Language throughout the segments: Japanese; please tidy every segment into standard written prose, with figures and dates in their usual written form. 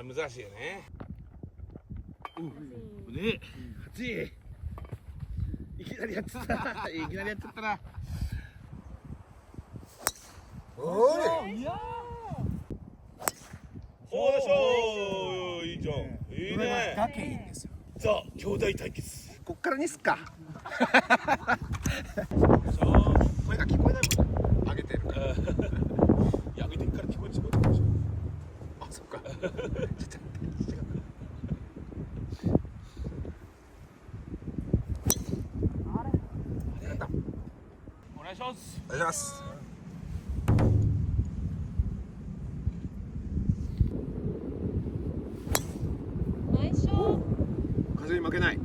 難しいよね。ね、暑い。いきなりやっちゃった。いきなりやっちゃったな。おい。いやおーしょー、いいじゃん。いいね。だけいいんですよ。ザ兄弟対決。こっからにすっか。そう声が聞こえないもんね。上げてるから。いや、上げてから聞こえてしまったでしょ。あ、そっか。お願いします。お願いします。ナイスショット。風に負けない。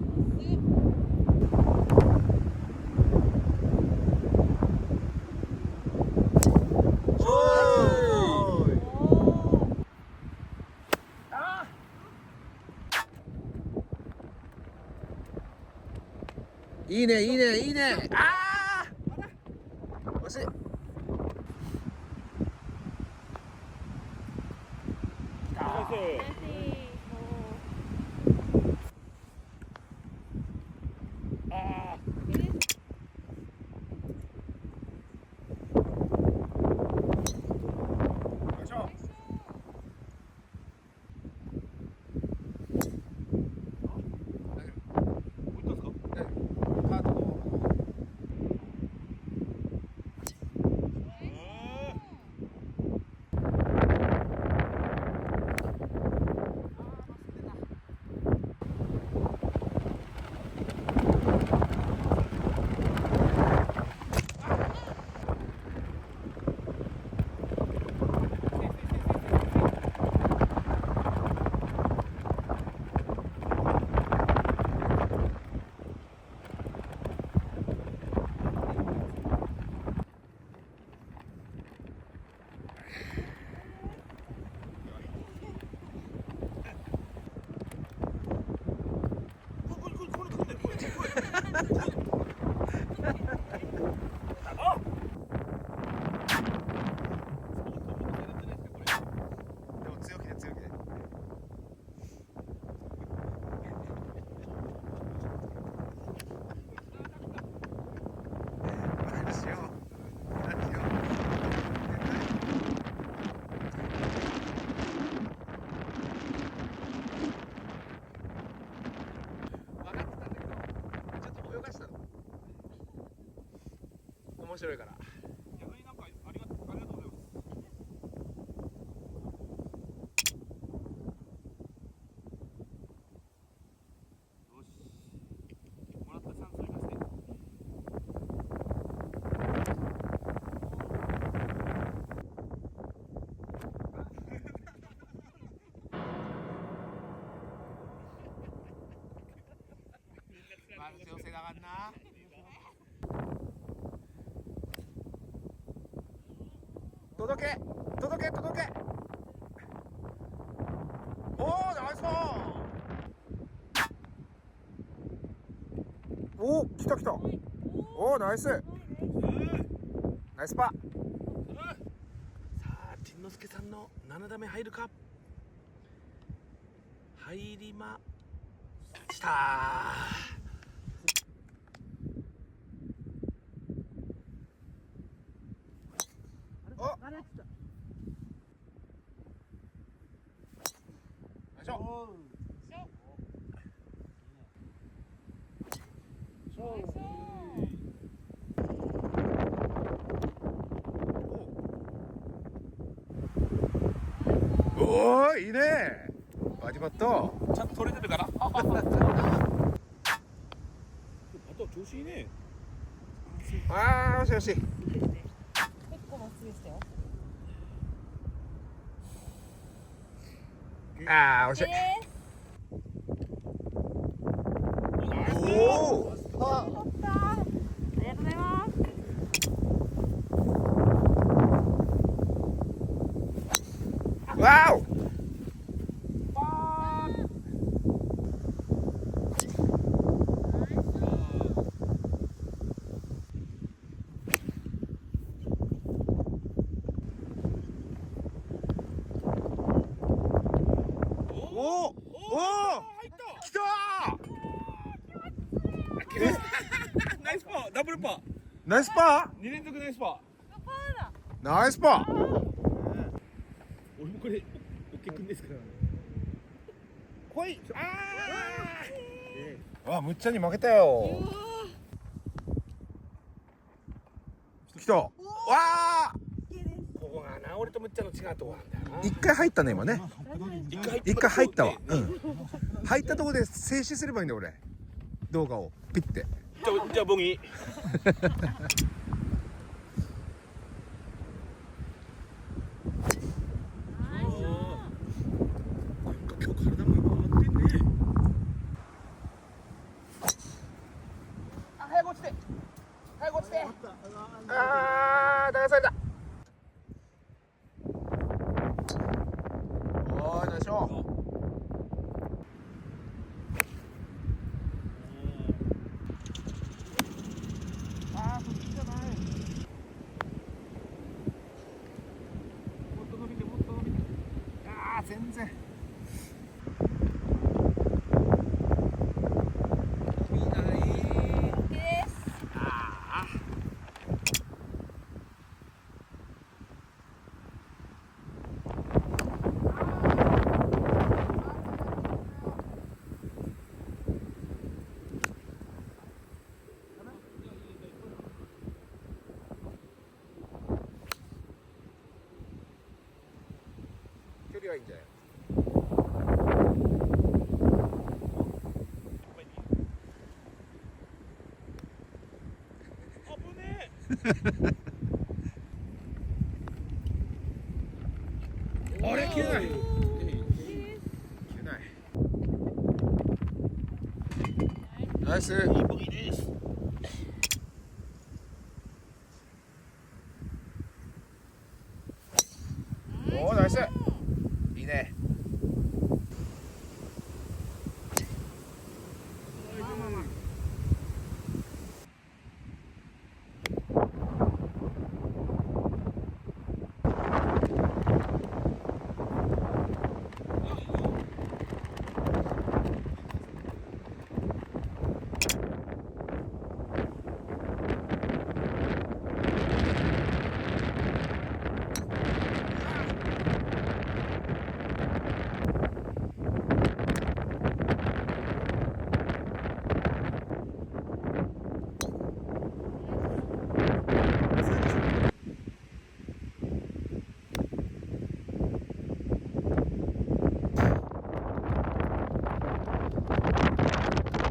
いいね、いいね、いいね。ああ。惜しい。でも強気で強気で。何しよう。何しよう。分かってたんだけど、ちょっと泳がしたの。面白いから。逆になんかありがとうございます。よし。もらったチャンスを生かして。まず強制だからな。届け届け届け。おお、ナイスパー。おお、来た来た。おお、ナイスナイスパー。さあ、陳之助さんの7打目入るか。入りましたお、よいしょ。おお、いいね。バーディーパット。ちゃんと取れてるかなあと調子いいね。ああ、よしよし。結構まっすぐでしたよ。ああ、惜しい。おお。取った。ありがとうございます。わお。おお入ったきたナイスパー、ダブルパー、ナイスパ2連続ナイスパー。パーだ。ーナイスパー俺もこれオッケーくんですから。来いあむっちゃんに負けたよ来たわあここがな、俺とむっちゃんの違うとこなんだよな。一回入ったね今ね一回入ったわうん入ったとこで静止すればいいんだよ俺動画をピッてじゃあボギー。今日体も今回ってんね。あ早く落ちて早く落ちてあー流されたおーよいしょあーそっちじゃないもっと伸びてもっと伸びて。あー全然見ない。です。距離はいいんじゃない危ねあれ切れないえ。切れないナイスいいボギーです。おーナイスいいね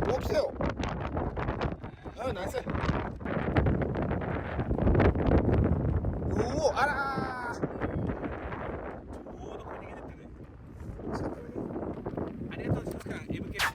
お来たよあナイスおおあらーおお、どこに逃げてってね。ありがとうございます。MK。